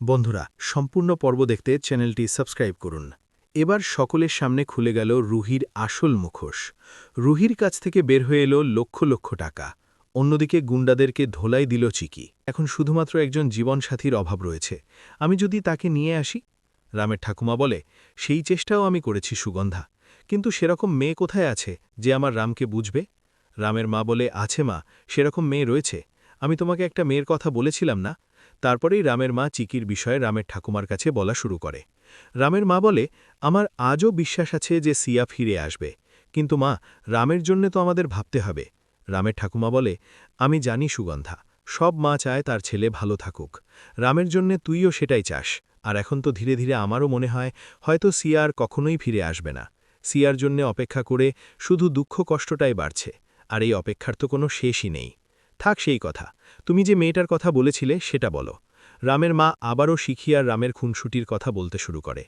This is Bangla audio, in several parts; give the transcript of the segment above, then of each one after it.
বন্ধুরা, সম্পূর্ণ পর্ব দেখতে চ্যানেলটি সাবস্ক্রাইব করুন। এবার সকলের সামনে খুলে গেল রুহির আসল মুখোশ। রুহির কাছ থেকে বের হয়ে এলো লক্ষ লক্ষ টাকা। অন্যদিকে গুন্ডাদেরকে ধোলাই দিল চিকি। এখন শুধুমাত্র একজন জীবনসাথীর অভাব রয়েছে। আমি যদি তাকে নিয়ে আসি? রামের ঠাকুমা বলে, সেই চেষ্টাও আমি করেছি সুগন্ধা, কিন্তু সেরকম মেয়ে কোথায় আছে যে আমার রামকে বুঝবে? রামের মা বলে, আছে মা, সেরকম মেয়ে রয়েছে। আমি তোমাকে একটা মেয়ের কথা বলেছিলাম না? তারপরেই রামের মা চিকির বিষয়ে রামের ঠাকুমার কাছে বলা শুরু করে। রামের মা বলে, আমার আজও বিশ্বাস আছে যে সিয়া ফিরে আসবে, কিন্তু মা, রামের জন্য তো আমাদের ভাবতে হবে। রামের ঠাকুমা বলে, আমি জানি সুগন্ধা, সব মা চায় তার ছেলে ভালো থাকুক। রামের জন্যে তুইও সেটাই চাস। আর এখন তো ধীরে ধীরে আমারও মনে হয় হয়তো সিয়া আর কখনোই ফিরে আসবে না। সিয়ার জন্যে অপেক্ষা করে শুধু দুঃখ কষ্টটাই বাড়ছে, আর এই অপেক্ষার তো কোনো শেষই নেই। থাক সেই কথা, তুমি যে মেয়েটার কথা বলেছিলে সেটা বলো। রামের মা আবারও শিখিয়ার রামের খুনসুটির কথা বলতে শুরু করে।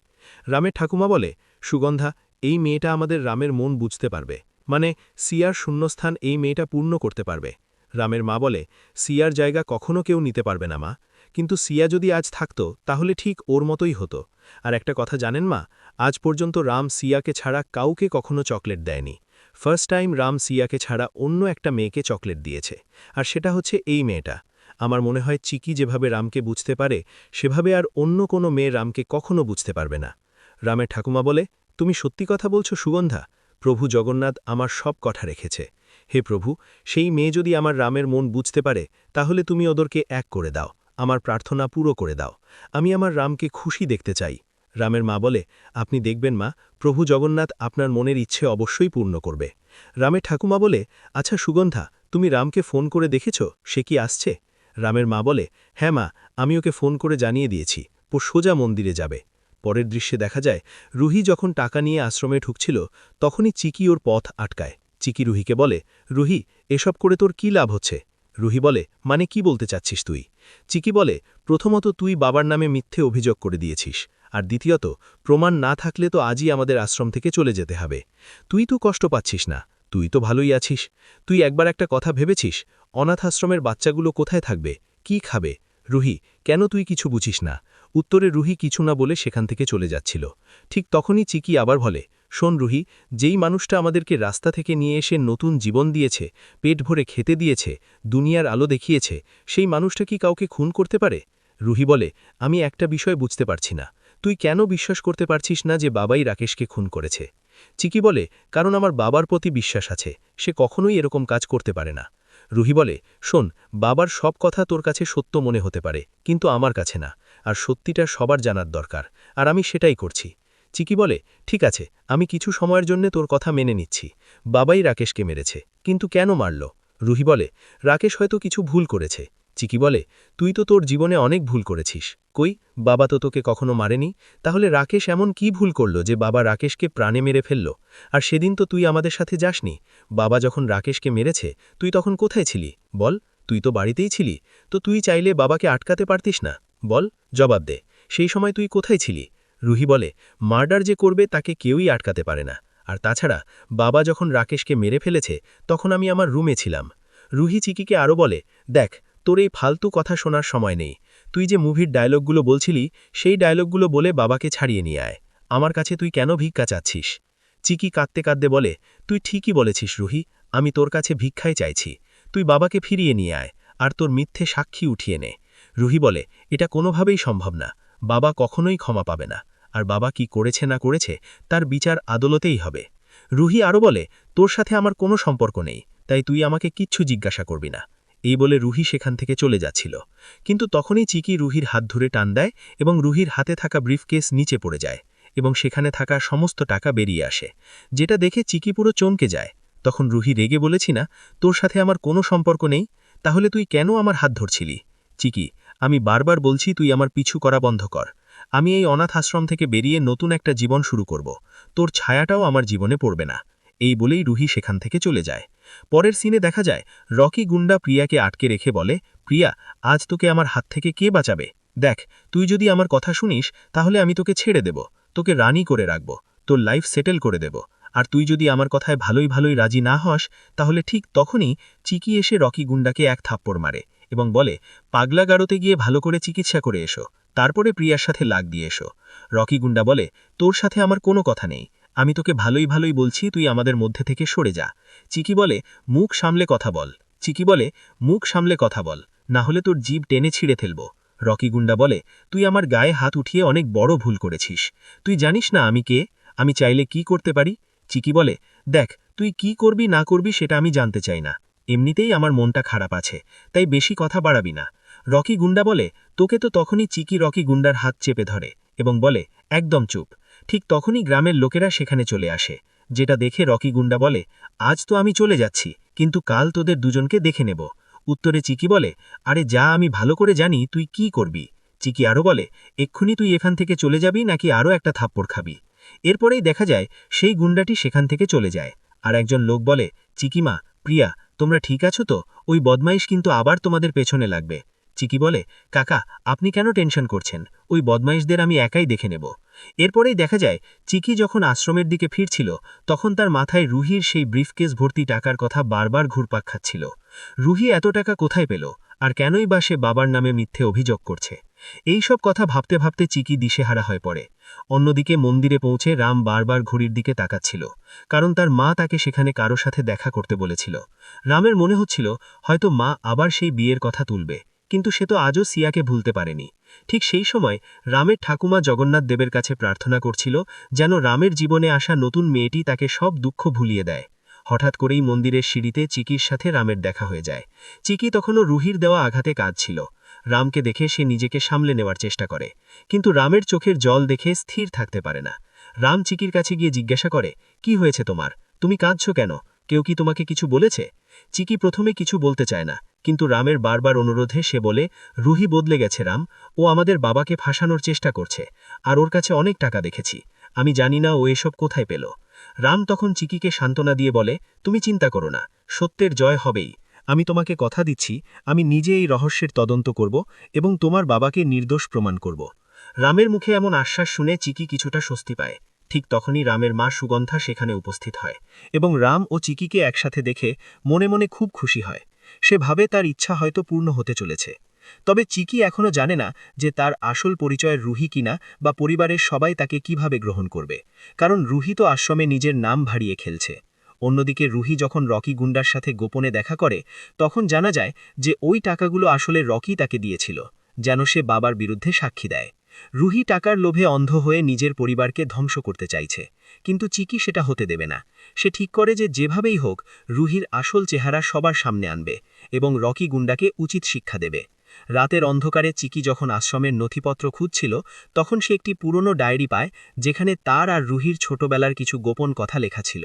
রামের ঠাকুমা বলে, সুগন্ধা, এই মেয়েটা আমাদের রামের মন বুঝতে পারবে, মানে সিয়ার শূন্যস্থান এই মেয়েটা পূর্ণ করতে পারবে। রামের মা বলে, সিয়ার জায়গা কখনো কেউ নিতে পারবে না মা, কিন্তু সিয়া যদি আজ থাকত তাহলে ঠিক ওর মতোই হতো। আর একটা কথা জানেন মা, আজ পর্যন্ত রাম সিয়াকে ছাড়া কাউকে কখনো চকলেট দেয়নি। ফার্স্ট টাইম রাম সিয়াকে ছাড়া অন্য একটা মেয়েকে চকলেট দিয়েছে, আর সেটা হচ্ছে এই মেয়েটা। আমার মনে হয় চিকি যেভাবে রামকে বুঝতে পারে সেভাবে আর অন্য কোনো মেয়ে রামকে কখনো বুঝতে পারবে না। রামের ঠাকুমা বলে, তুমি সত্যি কথা বলছো সুগন্ধা? প্রভু জগন্নাথ আমার সব কথা রেখেছে। হে প্রভু, সেই মেয়ে যদি আমার রামের মন বুঝতে পারে তাহলে তুমি ওদেরকে এক করে দাও, আমার প্রার্থনা পুরো করে দাও। আমি আমার রামকে খুশি দেখতে চাই। রামের মা বলে, আপনি দেখবেন মা, প্রভু জগন্নাথ আপনার মনের ইচ্ছে অবশ্যই পূর্ণ করবে। রামের ঠাকুমা বলে, আচ্ছা সুগন্ধা, তুমি রামকে ফোন করে দেখেছ, সে কি আসছে? রামের মা বলে, হ্যাঁ মা, আমি ওকে ফোন করে জানিয়ে দিয়েছি, সোজা মন্দিরে যাবে। পরের দৃশ্যে দেখা যায়, রুহি যখন টাকা নিয়ে আশ্রমে ঢুকছিল তখনই চিকি ওর পথ আটকায়। চিকি রুহিকে বলে, রুহি, এসব করে তোর কি লাভ হচ্ছে? রুহি বলে, মানে কি বলতে চাচ্ছিস তুই? চিকি বলে, প্রথমত তুই বাবার নামে মিথ্যে অভিযোগ করে দিয়েছিস, আর দ্বিতীয়ত প্রমাণ না থাকলে তো আজই আমাদের আশ্রম থেকে চলে যেতে হবে। তুই তো কষ্ট পাচ্ছিস না, তুই তো ভালোই আছিস। তুই একবার একটা কথা ভেবেছিস, অনাথ আশ্রমের বাচ্চাগুলো কোথায় থাকবে, কি খাবে? রুহি, কেন তুই কিছু বুঝিস না? উত্তরে রুহি কিছু না বলে সেখান থেকে চলে যাচ্ছিল। ঠিক তখনই চিকি আবার বলে, শোন রুহি, যেই মানুষটা আমাদেরকে রাস্তা থেকে নিয়ে এসে নতুন জীবন দিয়েছে, পেট ভরে খেতে দিয়েছে, দুনিয়ার আলো দেখিয়েছে, সেই মানুষটা কি কাউকে খুন করতে পারে? রুহি বলে, আমি একটা বিষয় বুঝতে পারছি না, তুই কেন বিশ্বাস করতে পারছিস না যে বাবাই রাকেশকে খুন করেছে? চিকি বলে, কারণ আমার বাবার প্রতি বিশ্বাস আছে, সে কখনোই এরকম কাজ করতে পারে না। রুহি বলে, শোন, বাবার সব কথা তোর কাছে সত্য মনে হতে পারে, কিন্তু আমার কাছে না, আর সত্যিটা সবার জানার দরকার, আর আমি সেটাই করছি। চিকি বলে, ঠিক আছে, আমি কিছু সময়ের জন্য তোর কথা মেনে নিচ্ছি, বাবাই রাকেশকে মেরেছে, কিন্তু কেন মারল? রুহি বলে, রাকেশ হয়তো কিছু ভুল করেছে। চিকি বলে, তুই তো তোর জীবনে অনেক ভুল করেছিস, কই, বাবা তো তোকে কখনো মারেনি, তাহলে রাকেশ এমন কি ভুল করল যে বাবা রাকেশকে প্রাণে মেরে ফেলল? আর সেদিন তো তুই আমাদের সাথে যাসনি, বাবা যখন রাকেশকে মেরেছে তুই তখন কোথায় ছিলি বল? তুই তো বাড়িতেই ছিলি, তো তুই চাইলে বাবাকে আটকাতে পারতিস না? বল, জবাব দে, সেই সময় তুই কোথায় ছিলি? রুহি বলে, মার্ডার যে করবে তাকে কেউই আটকাতে পারে না, আর তাছাড়া বাবা যখন রাকেশকে মেরে ফেলেছে তখন আমি আমার রুমে ছিলাম। রুহি চিকিকে আরও বলে, দেখ, তোর এই ফালতু কথা শোনার সময় নেই, তুই যে মুভির ডায়লগগুলো বলছিলি সেই ডায়লগগুলো বলে বাবাকে ছাড়িয়ে নিয়ে আয়, আমার কাছে তুই কেন ভিক্ষা চাচ্ছিস? চিকি কাঁদতে কাঁদতে বলে, তুই ঠিকই বলেছিস রুহি, আমি তোর কাছে ভিক্ষাই চাইছি, তুই বাবাকে ফিরিয়ে নিয়ে আয়, আর তোর মিথ্যে সাক্ষী উঠিয়ে নে। রুহি বলে, এটা কোনোভাবেই সম্ভব না, বাবা কখনোই ক্ষমা পাবে না, আর বাবা কি করেছে না করেছে তার বিচার আদালতেই হবে। রুহি আরও বলে, তোর সাথে আমার কোনো সম্পর্ক নেই, তাই তুই আমাকে কিচ্ছু জিজ্ঞাসা করবি না। এই বলে রুহি সেখান থেকে চলে যাচ্ছিল, কিন্তু তখনই চিকি রুহির হাত ধরে টান দেয় এবং রুহির হাতে থাকা ব্রিফকেস নিচে পড়ে যায়, এবং সেখানে থাকা সমস্ত টাকা বেরিয়ে আসে, যেটা দেখে চিকি পুরো চমকে যায়। তখন রুহি রেগে বলেছি না, তোর সাথে আমার কোনো সম্পর্ক নেই, তাহলে তুই কেন আমার হাত ধরছিলি? চিকি, আমি বারবার বলছি তুই আমার পিছু করা বন্ধ কর, আমি এই অনাথ আশ্রম থেকে বেরিয়ে নতুন একটা জীবন শুরু করব, তোর ছায়াটাও আমার জীবনে পড়বে না। এই বলেই রুহি সেখান থেকে চলে যায়। পরের সিনে দেখা যায়, রকি গুন্ডা প্রিয়াকে আটকে রেখে বলে, প্রিয়া, আজ তোকে আমার হাত থেকে কে বাঁচাবে? দেখ, তুই যদি আমার কথা শুনিস তাহলে আমি তোকে ছেড়ে দেব, তোকে রানী করে রাখব, তোর লাইফ সেটেল করে দেব, আর তুই যদি আমার কথায় ভালোই ভালোই রাজি না হস তাহলে ঠিক তখনই চিকি এসে রকি গুন্ডাকে এক থাপ্পড় মারে এবং বলে, পাগলা গারোতে গিয়ে ভালো করে চিকিৎসা করে এসো, তারপরে প্রিয়ার সাথে লাগ দিয়ে এসো। রকি গুন্ডা বলে, তোর সাথে আমার কোনো কথা নেই, আমি তোকে ভালোই ভালোই বলছি, তুই আমাদের মধ্যে থেকে সরে যা। চিকি বলে, মুখ সামলে কথা বল। চিকি বলে, মুখ সামলে কথা বল, না হলে তোর জিভ টেনে ছিঁড়ে ফেলব। রকি গুন্ডা বলে, তুই আমার গায়ে হাত উঠিয়ে অনেক বড় ভুল করেছিস। তুই জানিস না আমি কে, আমি চাইলে কি করতে পারি? চিকি বলে, দেখ, তুই কি করবি না করবি সেটা আমি জানতে চাই না, এমনিতেই আমার মনটা খারাপ আছে, তাই বেশি কথা বাড়াবি না। রকি গুন্ডা বলে, তোকে তো তখনই চিকি রকি গুন্ডার হাত চেপে ধরে এবং বলে, একদম চুপ। ঠিক তখনই গ্রামের লোকেরা সেখানে চলে আসে, যেটা দেখে রকি গুন্ডা বলে, আজ তো আমি চলে যাচ্ছি, কিন্তু কাল তোদের দুজনকে দেখে নেব। উত্তরে চিকি বলে, আরে যা, আমি ভালো করে জানি তুই কি করবি। চিকি আরও বলে, এক্ষুনি তুই এখান থেকে চলে যাবি নাকি আরও একটা থাপ্পড় খাবি। এরপরেই দেখা যায় সেই গুন্ডাটি সেখান থেকে চলে যায়। আর একজন লোক বলে, চিকিমা, প্রিয়া, তোমরা ঠিক আছো তো? ওই বদমাইশ কিন্তু আবার তোমাদের পেছনে লাগবে। চিকি বলে, কাকা, আপনি কেন টেনশন করছেন, ওই বদমাইশদের আমি একাই দেখে নেব। এরপরেই দেখা যায় চিকি যখন আশ্রমের দিকে ফিরছিল, তখন তার মাথায় রুহির সেই ব্রিফকেস ভর্তি টাকার কথা বারবার ঘুরপাক খাচ্ছিল। রুহি এত টাকা কোথায় পেল, আর কেনই বা সে বাবার নামে মিথ্যে অভিযোগ করছে? এই সব কথা ভাবতে ভাবতে চিকি দিশেহারা হয়ে পড়ে। অন্যদিকে মন্দিরে পৌঁছে রাম বারবার ঘড়ির দিকে তাকাচ্ছিল, কারণ তার মা তাকে সেখানে কারো সাথে দেখা করতে বলেছিল। রামের মনে হচ্ছিল হয়তো মা আবার সেই বিয়ের কথা তুলবে, কিন্তু সে তো আজও সিয়াকে ভুলতে পারেনি। ঠিক সেই সময় রামের ঠাকুমা জগন্নাথ দেবের কাছে প্রার্থনা করছিল যেন রামের জীবনে আসা নতুন মেয়েটি তাকে সব দুঃখ ভুলিয়ে দেয়। হঠাৎ করেই মন্দিরের সিঁড়িতে চিকির সাথে রামের দেখা হয়ে যায়। চিকি তখনও রুহির দেওয়া আঘাতে কাঁদছিল। রামকে দেখে সে নিজেকে সামলে নেওয়ার চেষ্টা করে, কিন্তু রামের চোখের জল দেখে স্থির থাকতে পারে না। রাম চিকির কাছে গিয়ে জিজ্ঞাসা করে, কি হয়েছে তোমার, তুমি কাঁদছো কেন, কেউ কি তোমাকে কিছু বলেছে? চিকি প্রথমে কিছু বলতে চায় না, কিন্তু রামের বারবার অনুরোধে সে বলে, রুহি বদলে গেছে রাম, ও আমাদের বাবাকে ফাঁসানোর চেষ্টা করছে, আর ওর কাছে অনেক টাকা দেখেছি, আমি জানি না ও এসব কোথায় পেল। রাম তখন চিকিকে সান্ত্বনা দিয়ে বলে, তুমি চিন্তা করো না, সত্যের জয় হবেই। আমি তোমাকে কথা দিচ্ছি, আমি নিজে এই রহস্যের তদন্ত করব এবং তোমার বাবাকে নির্দোষ প্রমাণ করব। রামের মুখে এমন আশ্বাস শুনে চিকি কিছুটা স্বস্তি পায়। ঠিক তখনই রামের মা সুগন্ধা সেখানে উপস্থিত হয় এবং রাম ও চিকিকে একসাথে দেখে মনে মনে খুব খুশি হয়। সে ভাবে তার ইচ্ছা হয়তো পূর্ণ হতে চলেছে। তবে চিকি এখনও জানে না যে তার আসল পরিচয়ের রুহি কিনা, বা পরিবারের সবাই তাকে কিভাবে গ্রহণ করবে, কারণ রুহি তো আশ্রমে নিজের নাম ভাড়িয়ে খেলছে। অন্যদিকে রুহি যখন রকি গুন্ডার সাথে গোপনে দেখা করে, তখন জানা যায় যে ওই টাকাগুলো আসলে রকি তাকে দিয়েছিল, যেন সে বাবার বিরুদ্ধে সাক্ষী দেয়। রুহি টাকার লোভে অন্ধ হয়ে নিজের পরিবারকে ধ্বংস করতে চাইছে, কিন্তু চিকি সেটা হতে দেবে না। সে ঠিক করে যে যেভাবেই হোক রুহির আসল চেহারা সবার সামনে আনবে এবং রকি গুন্ডাকে উচিত শিক্ষা দেবে। রাতের অন্ধকারে চিকি যখন আশ্রমের নথিপত্র খুঁজছিল, তখন সে একটি পুরনো ডায়েরি পায়, যেখানে তার আর রুহির ছোটবেলার কিছু গোপন কথা লেখা ছিল,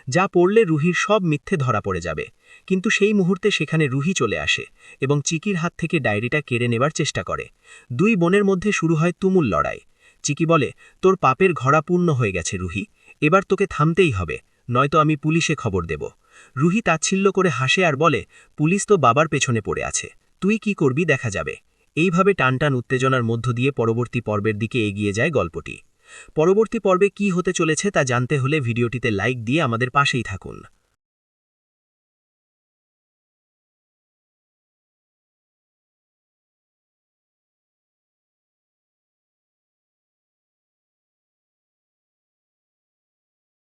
যা পড়লে রুহির সব মিথ্যে ধরা পড়ে যাবে। কিন্তু সেই মুহূর্তে সেখানে রুহি চলে আসে এবং চিকির হাত থেকে ডায়েরিটা কেড়ে নেবার চেষ্টা করে। দুই বোনের মধ্যে শুরু হয় তুমুল লড়াই। চিকি বলে, তোর পাপের ঘড়া পূর্ণ হয়ে গেছে রুহি, এবার তোকে থামতেই হবে, নয়তো আমি পুলিশে খবর দেব। রুহি তাচ্ছিল্য করে হাসে আর বলে, পুলিশ তো বাবার পেছনে পড়ে আছে, তুই কি করবি দেখা যাবে। এইভাবে টানটান উত্তেজনার মধ্য দিয়ে পরবর্তী পর্বের দিকে এগিয়ে যায় গল্পটি। পরবর্তী পর্বে কি হতে চলেছে তা জানতে হলে ভিডিওটিতে লাইক দিয়ে আমাদের পাশেই থাকুন।